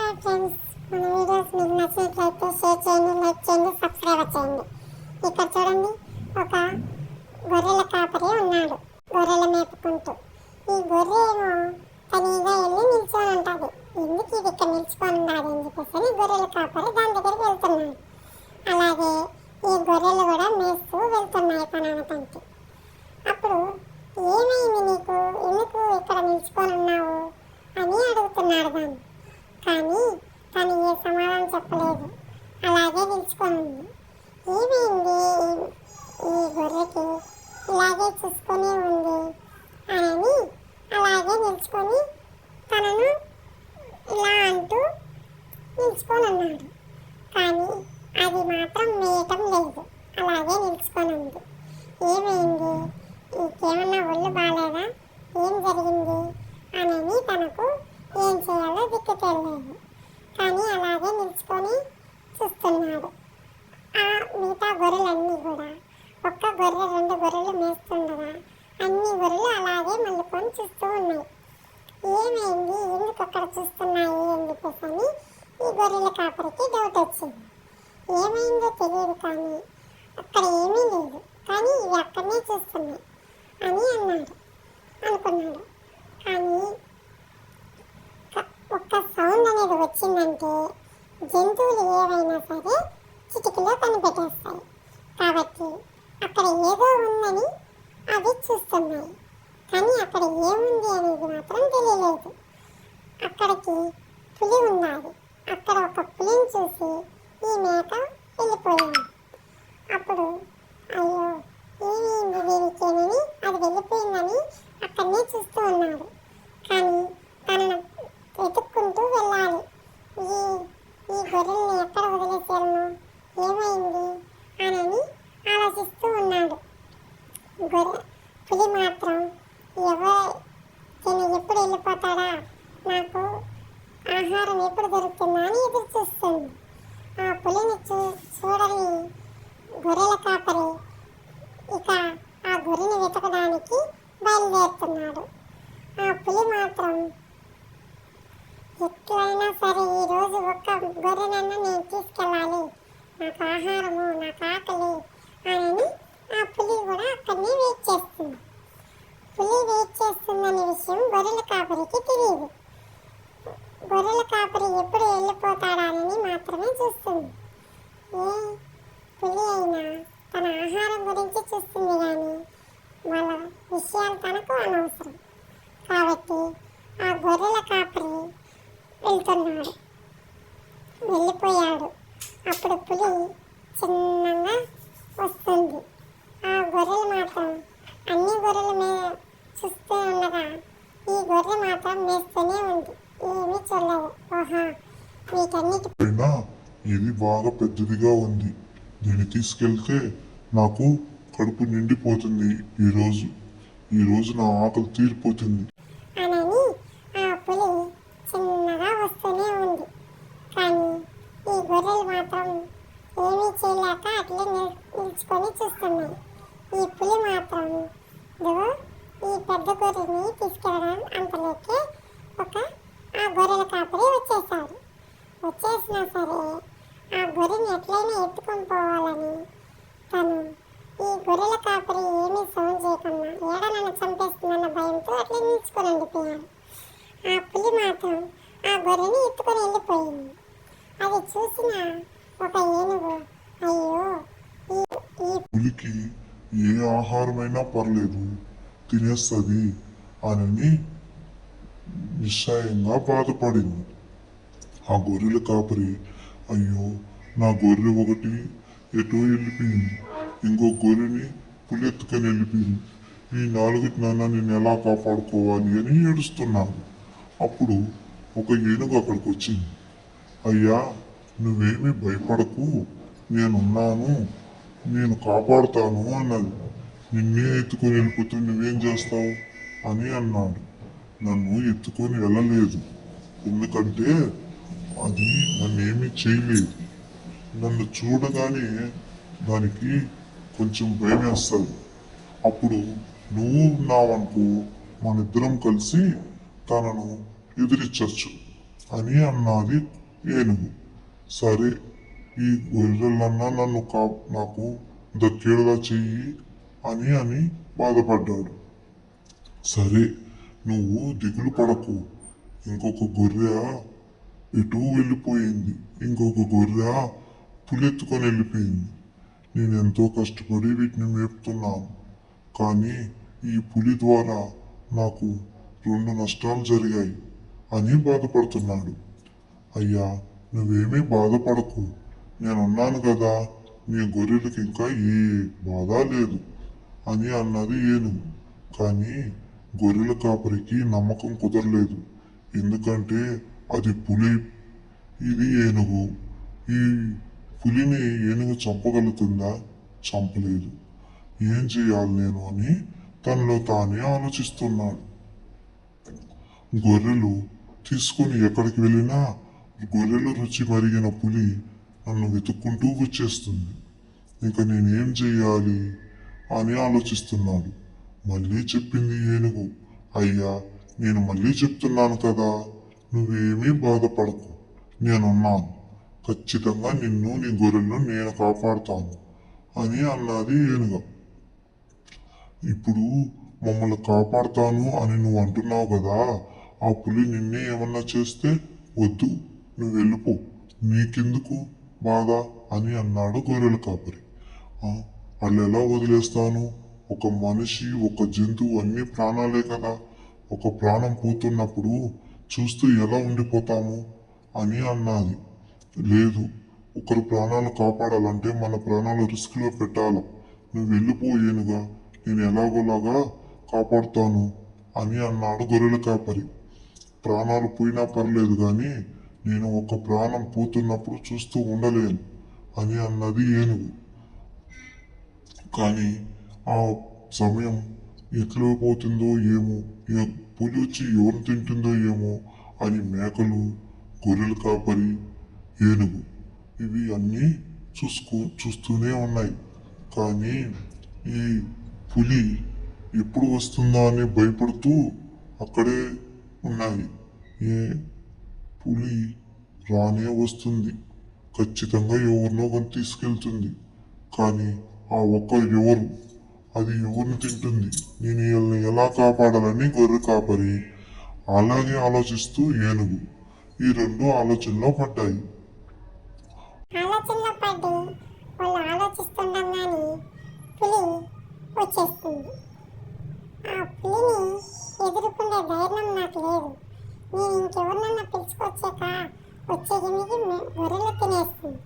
Hi friends, మన videos మీకు నచ్చినట్లయితే షేర్ చేయండి, లైక్ చేయండి, సబ్స్క్రైబ్ చేయండి. ఇక్కడ చూడండి, ఒక గొర్రెల కాపరి ఉన్నాడు గొర్రెల మేపుకుంటూ. ఈ గొర్రె ఏమో తనీగా వెళ్ళి నిల్చొని ఉంటుంది. ఎందుకు ఇది ఇక్కడ నిల్చుకొని ఉన్నది అని చెప్పేసి గొర్రెల కాపరి దాని దగ్గరికి వెళ్తున్నాడు. అలాగే ఈ గొర్రెలు కూడా మేస్తూ వెళ్తున్నాయి పనామతంకి. అప్పుడు ఏమైంది నీకు, ఎందుకు ఇక్కడ నిల్చుకొని ఉన్నావు అని అడుగుతున్నాడు దాన్ని. కానీ తను ఏ సమాధానం చెప్పలేదు, అలాగే నిల్చుకొని ఉంది. ఏమైంది ఈ గొర్రెకి, ఇలాగే చూసుకొని ఉంది అని అలాగే నిల్చుకొని తనను ఇలా అంటూ నిల్చుకొని ఉన్నాడు. కానీ అది మాత్రం మేయటం లేదు, అలాగే నిల్చుకొని ఉంది. ఏమైంది, ఇంకేమన్నా ఒళ్ళు బాగాలేదా, ఏం జరిగింది అని తనకు ఏం చేయాలో దిక్కు తెలియలేదు. కానీ అలాగే నిల్చుకొని చూస్తున్నాడు. ఆ మిగతా గొర్రెలన్నీ కూడా ఒక్క గొర్రె రెండు గొర్రెలు మేస్తుండగా అన్ని గొర్రెలు అలాగే మళ్ళీకొని చూస్తూ ఉన్నాయి. ఏమైంది, ఎందుకు అక్కడ చూస్తున్నాయి అని చెప్పేసి ఈ గొర్రెల కాపరికి డౌట్ వచ్చింది. ఏమైందో తెలియదు, కానీ అక్కడ ఏమీ లేదు, కానీ ఇవి అక్కడనే చూస్తున్నాయి అని అనుకున్నాడు. కానీ ఒక్క సౌండ్ అనేది వచ్చిందంటే జంతువులు ఏవైనా సరే చిటికలో కనిపెట్టేస్తాయి. కాబట్టి అక్కడ ఏదో ఉందని అవి చూస్తున్నాయి, కానీ అక్కడ ఏముంది అనేది మాత్రం తెలియలేదు. అక్కడికి పులి ఉన్నది. అక్కడ ఒక పులిని చూసి ఈ మేక వెళ్ళిపోయింది. అప్పుడు అయ్యో ఏమైంది దీనికేనని అది వెళ్ళిపోయిందని అక్కడనే చూస్తూ ఉన్నాడు. కానీ తనను వెతుక్కుంటూ వెళ్ళాలి. ఈ గొర్రెల్ని ఎక్కడ వదిలేసాను, ఏమైంది అని ఆలోచిస్తూ ఉన్నాడు. పులి మాత్రం తను ఎప్పుడు వెళ్ళిపోతాడా, నాకు ఆహారం ఎప్పుడు దొరుకుతుందా అని ఎదురు చూస్తుంది. ఆ పులిని చూడని గొర్రెల కాపరి ఇక ఆ గొర్రెని వెతకడానికి బయలుదేరుతున్నాడు. ఆ పులి మాత్రం ఎట్లయినా సరే ఈరోజు ఒక్క గొర్రెనన్నా నేను తీసుకెళ్ళాలి, నాకు ఆహారము, నాకు ఆకలి అని ఆ పులి కూడా అక్కడనే వెయిట్ చేస్తుంది. పులి వెయిట్ చేస్తుందనే విషయం గొర్రెల కాపరికి తెలియదు. గొర్రెల కాపరి ఎప్పుడు వెళ్ళిపోతాడని మాత్రమే చూస్తుంది. ఏ పులి అయినా తన ఆహారం గురించి చూస్తుంది, కానీ వాళ్ళ విషయాలు తనకు అనవసరం. కాబట్టి ఆ గొర్రెల కాపరి వెళ్ళిపోయాడు. అప్పుడు పులి చిన్నగా వస్తుంది. ఆ గొర్రెలు మాత్రం అన్ని గొర్రెలు చూస్తూ ఉండగా ఈ గొర్రె మాత్రం మేస్తూనే ఉంది, ఏమీ చూడలేదు. ఓహా, వీటన్నిటి ఇది బాగా పెద్దదిగా ఉంది, దీన్ని తీసుకెళ్తే నాకు కడుపు నిండిపోతుంది, ఈరోజు నా ఆకలి తీరిపోతుంది అని ఆ పులి చిన్నగా వస్తూనే ఉంది. కానీ ఈ గొర్రెలు మాత్రం ఏమీ చేయలేక అట్లే నిల్చుకొని చూస్తున్నాయి. ఈ పులి మాత్రం ఈ పెద్ద గొర్రెని తీసుకెళ్ళడం అంతలోకే ఆ గొర్రెల కాపరి వచ్చేసాడు. వచ్చేసినా సరే ఆ గొర్రెని ఎట్లయినా ఎత్తుకొని పోవాలని తను ఈ గొర్రెల కాపరి ఏమీ సౌండ్ చేయకుండా ఏడ నన్ను చంపేస్తుందన్న భయంతో అట్లే నిల్చుకొని ఉండిపోయాడు. ఆ పులి మాత్రం ఆ గొర్రెని ఎత్తుకొని వెళ్ళిపోయింది. అది చూసిన ఒక ఏనుగు, అయ్యో ఈ పులికి ఏ ఆహారమైనా పర్లేదు తినేస్తుంది అని నిశ్చయంగా బాధపడింది. ఆ గొర్రెల కాపరి, అయ్యో నా గొర్రె ఒకటి ఎటో వెళ్ళిపోయింది, ఇంకో గొర్రెని పులి ఎత్తుకొని వెళ్ళిపోయింది, ఈ నాలుగుటినన్నా నేను ఎలా కాపాడుకోవాలి అని ఏడుస్తున్నాను. అప్పుడు ఒక ఏనుగు అక్కడికి వచ్చింది. అయ్యా, నువ్వేమీ భయపడకు, నేనున్నాను, నేను కాపాడుతాను అన్నది. నిన్నే ఎత్తుకొని వెళ్ళిపోతే నువ్వేం చేస్తావు అని అన్నాడు. నన్ను ఎత్తుకొని వెళ్ళలేదు, ఎందుకంటే అది నన్నేమీ చేయలేదు. నన్ను చూడగానే దానికి కొంచెం భయం వేస్తుంది. అప్పుడు నువ్వు ఉన్నావనుకో, మన ఇద్దరం కలిసి తనను ఎదిరించవచ్చు అని అన్నది ఏనుగు. సరే, ఈ గొర్రెలన్నా నాకు దక్కేలా చెయ్యి అని బాధపడ్డాడు. సరే, నువ్వు దిగులు పడకు. ఇంకొక గొర్రె ఎటు వెళ్ళిపోయింది, ఇంకొక గొర్రె పులెత్తుకొని వెళ్ళిపోయింది. నేను ఎంతో కష్టపడి వీటిని మేపుతున్నాను, కానీ ఈ పులి ద్వారా నాకు 2 నష్టాలు జరిగాయి అని బాధపడుతున్నాడు. అయ్యా, నువ్వేమీ బాధపడకు, నేనున్నాను కదా, నీ గొర్రెలకి ఇంకా ఏ బాధ లేదు అని అన్నది ఏనుగు. కానీ గొర్రెల కాపరికి నమ్మకం కుదరలేదు. ఎందుకంటే అది పులి, ఇది ఏనుగు. ఈ పులిని ఏనుగు చంపగలుగుతుందా? చంపలేదు. ఏం చేయాలి నేను అని తనలో తానే ఆలోచిస్తున్నాడు. గొర్రెలు తీసుకుని ఎక్కడికి వెళ్ళినా గొర్రెల రుచి మరిగిన పులి నన్ను వెతుక్కుంటూ వచ్చేస్తుంది. ఇంకా నేనేం చెయ్యాలి అని ఆలోచిస్తున్నాడు. మళ్ళీ చెప్పింది ఏనుగు. అయ్యా, నేను మళ్ళీ చెప్తున్నాను కదా, నువ్వేమీ బాధపడకు, నేనున్నాను. ఖచ్చితంగా నిన్ను, నీ గొర్రెలను నేను కాపాడుతాను అని అన్నది ఏనుగు. ఇప్పుడు మమ్మల్ని కాపాడుతాను అని నువ్వు అంటున్నావు కదా, ఆ పులి నిన్నే ఏమన్నా చేస్తే వద్దు, నువ్వు వెళ్ళిపో, నీకెందుకు బాధ అని అన్నాడు గొర్రెల కాపరి. వాళ్ళు ఎలా వదిలేస్తాను? ఒక మనిషి, ఒక జంతువు అన్ని ప్రాణాలే కదా. ఒక ప్రాణం పోతున్నప్పుడు చూస్తూ ఎలా ఉండిపోతాము అని అన్నది. లేదు, ఒకరి ప్రాణాలు కాపాడాలంటే మన ప్రాణాలు రిస్క్లో పెట్టాలి. నువ్వు వెళ్ళిపోయేనుగా, నేను ఎలాగోలాగా కాపాడుతాను అని అన్నాడు గొర్రెల కాపరి. ప్రాణాలు పోయినా పర్లేదు కానీ నేను ఒక ప్రాణం పోతున్నప్పుడు చూస్తూ ఉండలేను అని అన్నది ఏనుగు. కానీ ఆ సమయం ఎట్లా పోతుందో ఏమో, పులి వచ్చి ఎవరు తింటుందో ఏమో అని మేకలు, గొర్రెల కాపరి, ఏనుగు ఇవి అన్నీ చూస్తూనే ఉన్నాయి. కానీ ఈ పులి ఎప్పుడు వస్తుందా అని భయపడుతూ అక్కడే ఉన్నాయి. ఏ పులి రానే వస్తుంది, ఖచ్చితంగా ఎవరినో కానీ తీసుకెళ్తుంది. కానీ ఆ ఎవరు, అది ఎవరిని తింటుంది, నేను వీళ్ళని ఎలా కాపాడాలని గొర్రె కాపరి, అలాగే ఆలోచిస్తూ ఏనుగు ఈ 2 ఆలోచనలో పడ్డాయి. ఆలోచనలో పడి వాళ్ళు ఆలోచిస్తుండగానే పులి వచ్చేస్తుంది. ఆ పులిని ఎదుర్కొనే ధైర్యం నాకు లేదు. నేను ఇంకెవరినన్నా పిలుచుకొచ్చాక వచ్చేగిమికి గొర్రెలు తినేస్తుంది.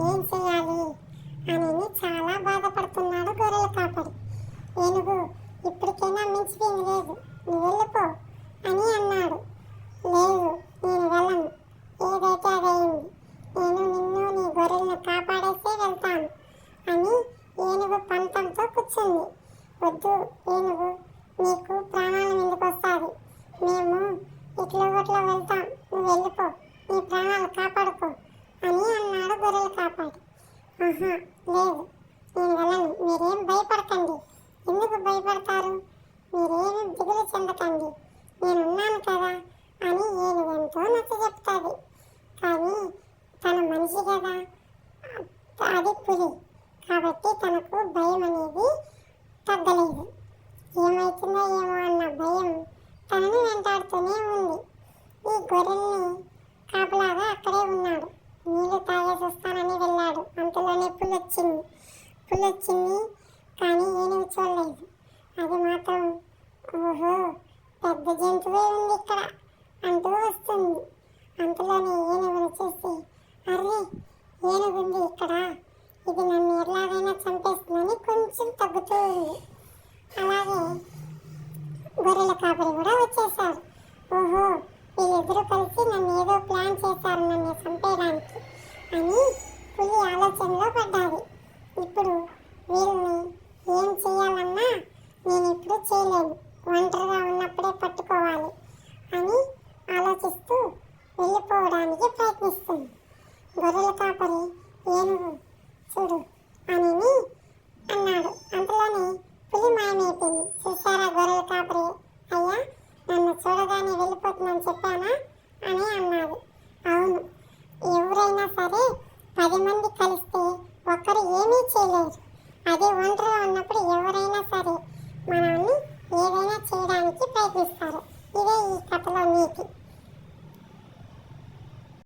ఏం చేయాలి అని చాలా బాధపడుతున్నాడు గొర్రెల కాపరి. ఏనుగు ఇప్పటికైనా మించిపోయింది లేదు, నువ్వు వెళ్ళిపో అని అన్నాడు. లేదు, నేను వెళ్ళను, ఏదైతే అదయింది, నేను నిన్ను, నీ గొర్రెలను కాపాడేసే వెళ్తాను అని ఏనుగు పంతంతో కూర్చుంది. వద్దు ఏనుగు, నీకు ప్రాణాలు ఎందుకు వస్తుంది, మేము ఇట్లా వెళ్తాం, నువ్వు వెళ్ళిపో, నీ ప్రాణాలు కాపాడుకో అని అన్నాడు గొర్రెల కాపాడి. ఆహా, లేదు, నేను వెళ్ళను, మీరేం భయపడకండి. ఎందుకు భయపడతారు, మీరేమి దిగులు చెందకండి, నేనున్నాను కదా అని ఏనుగు ఎంతో నచ్చ చెప్తుంది. కానీ తన మనిషి కదా, అది పులి కాబట్టి తనకు భయం అనేది తగ్గలేదు. ఏమవుతుందో ఏమో అన్న భయం తనని వెంటాడుతూనే ఉంది. ఈ గొర్రెల్ని కాపలాగా అక్కడే ఉన్నాడు. నీళ్లు తాగేసి వస్తానని వెళ్ళాడు. అంతలోనే పులొచ్చింది కానీ ఏనుగు చూడలేదు. అది మాత్రం ఓహో, పెద్ద జంతువే ఉంది ఇక్కడ అంటూ వస్తుంది. అంతలోనే ఏనుగును చూసి, అర్రే, ఏనుగుంది ఇక్కడ, ఇది నన్ను ఎలాగైనా చంపేస్తుందని కొంచెం తగ్గుతూ ఉంది. అలాగే గొర్రెల కాపరి కూడా వచ్చేసారు. ఓహో, వీళ్ళిద్దరూ కలిసి నన్ను ఏదో ప్లాన్ చేశారు నన్ను చంపేయడానికి అని పులి ఆలోచనలో పడ్డాది. ఇప్పుడు వీళ్ళని ఏం చేయాలన్నా నేను ఇప్పుడు చేయలేను, ఒంటరిగా ఉన్నప్పుడే పట్టుకోవాలి అని ఆలోచిస్తూ వెళ్ళిపోవడానికి ప్రయత్నిస్తుంది. గొర్రెల కాపరి ఏనుగు చూడు అని అన్నాడు. అంతలోనే పులి మాయమైపోయింది. చూసారా గొర్రెల కాపరి, అయ్యా నన్ను చూడగానే వెళ్ళిపోతుందని చెప్పానా, అని అన్నది. అవును, ఎవరైనా సరే 10 మంది కలిస్తే ఒక్కరు ఏమీ చేయలేరు. అదే ఒంటరిగా ఉన్నప్పుడు ఎవరైనా సరే మనల్ని ఏదైనా చేయడానికి ప్రయత్నిస్తారు. ఇదే ఈ కథలో నీతి.